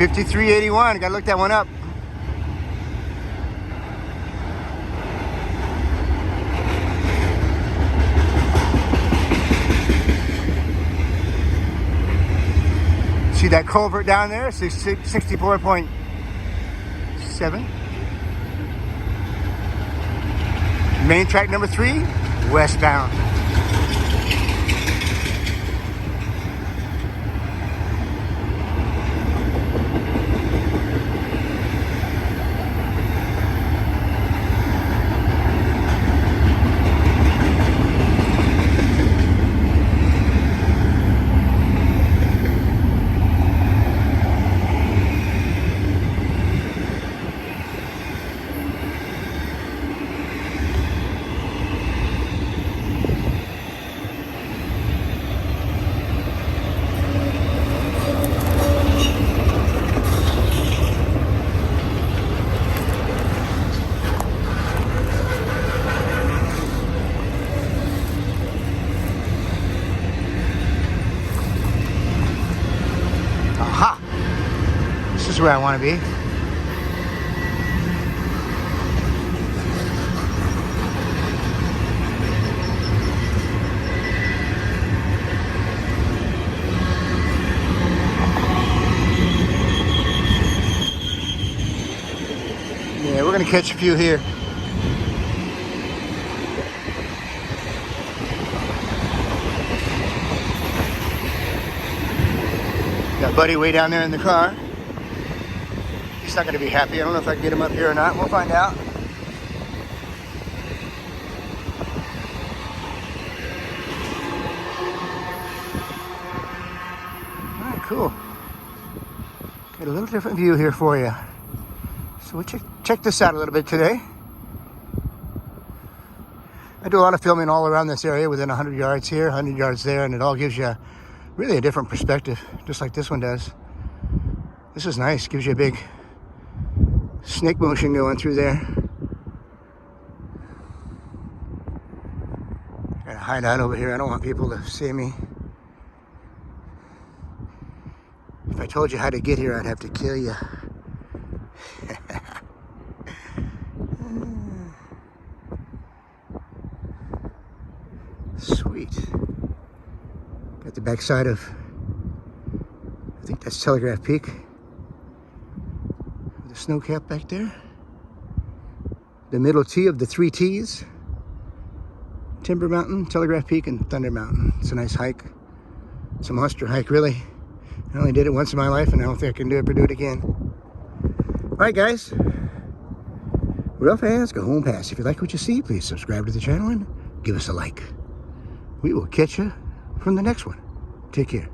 5381. Gotta look that one up. See that culvert down there? 64.7. Main track number 3, westbound. Aha! This is where I want to be. Yeah, we're going to catch a few here. Got Buddy way down there in the car. He's not going to be happy. I don't know if I can get him up here or not. We'll find out. All right, cool. Got a little different view here for you. So we'll check this out a little bit today. I do a lot of filming all around this area within 100 yards here, 100 yards there, and it all gives you really a different perspective, just like this one does. This is nice. Gives you a big snake motion going through there. Gotta hide out over here. I don't want people to see me. If I told you how to get here, I'd have to kill you. Sweet. Got the backside of, I think that's Telegraph Peak. The snow cap back there. The middle T of the 3 T's. Timber Mountain, Telegraph Peak, and Thunder Mountain. It's a nice hike. It's a monster hike, really. I only did it once in my life, and I don't think I can do it again. All right, guys. Railfanscajonpass. If you like what you see, please subscribe to the channel and give us a like. We will catch you from the next one. Take care.